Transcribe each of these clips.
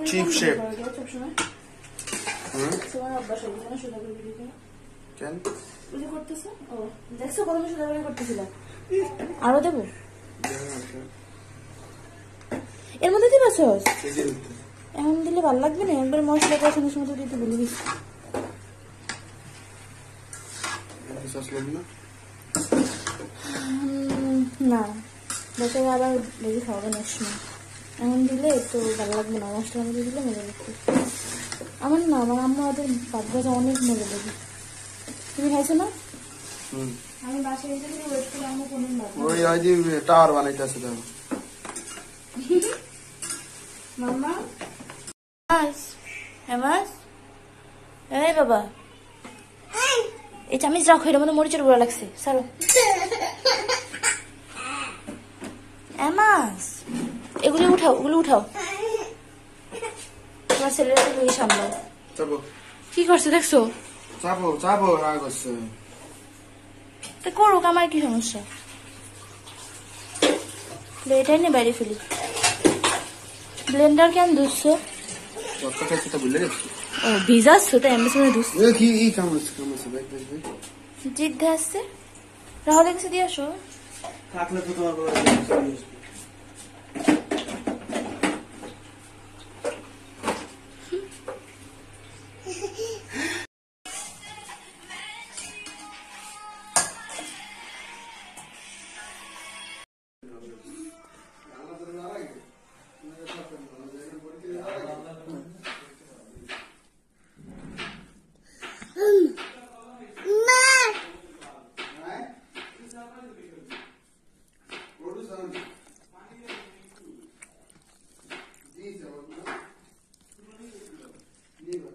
Cheap shape. আরো দেবো এর মধ্যে দিবা সস এখন দিলে ভালো লাগবে না একবার মশলা কষানোর সময় দিতে ভুলে গেছি না বছর আবার বেশি খাওয়াবে না সময় এখন দিলে একটু ভালো লাগবে না মশলার মধ্যে দিলে মজা লাগবে আমার না আমার আম্মা ওদের ভাত ভাজা অনেক মজা লাগে তুমি খাইছো না আমি বাসায় এসে ওয়েট করে আম্মু কোনো ওই আইজি টাওয়ার বানাইতেছে তো মাম্মা হেমাস এই বাবা এই চামিচ রাখো এর মধ্যে মরিচের গুঁড়া লাগছে সারো হেমাস এগুলো উঠাও তোমার ছেলেরা তো লুই সামলাও কি করছে দেখছো চাপো রাগ করছে তা করুক আমার কি সমস্যা এটাই নে বাইরে ফেলি ব্লেন্ডার কেন ধুচ্ছো ও ভিজাচ্ছো তাই আমি শুনে ধুচ্ছি জিদ্দে আসছে রাহুল কাছে দিয়ে আসো থাকলে তো তোমার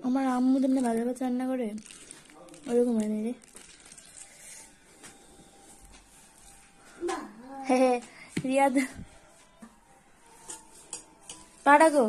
আমার আম্মু যেমনি ভাজা ভাজা রান্না করে ওরকম হয় না রে রিয়াদ পাড়া গো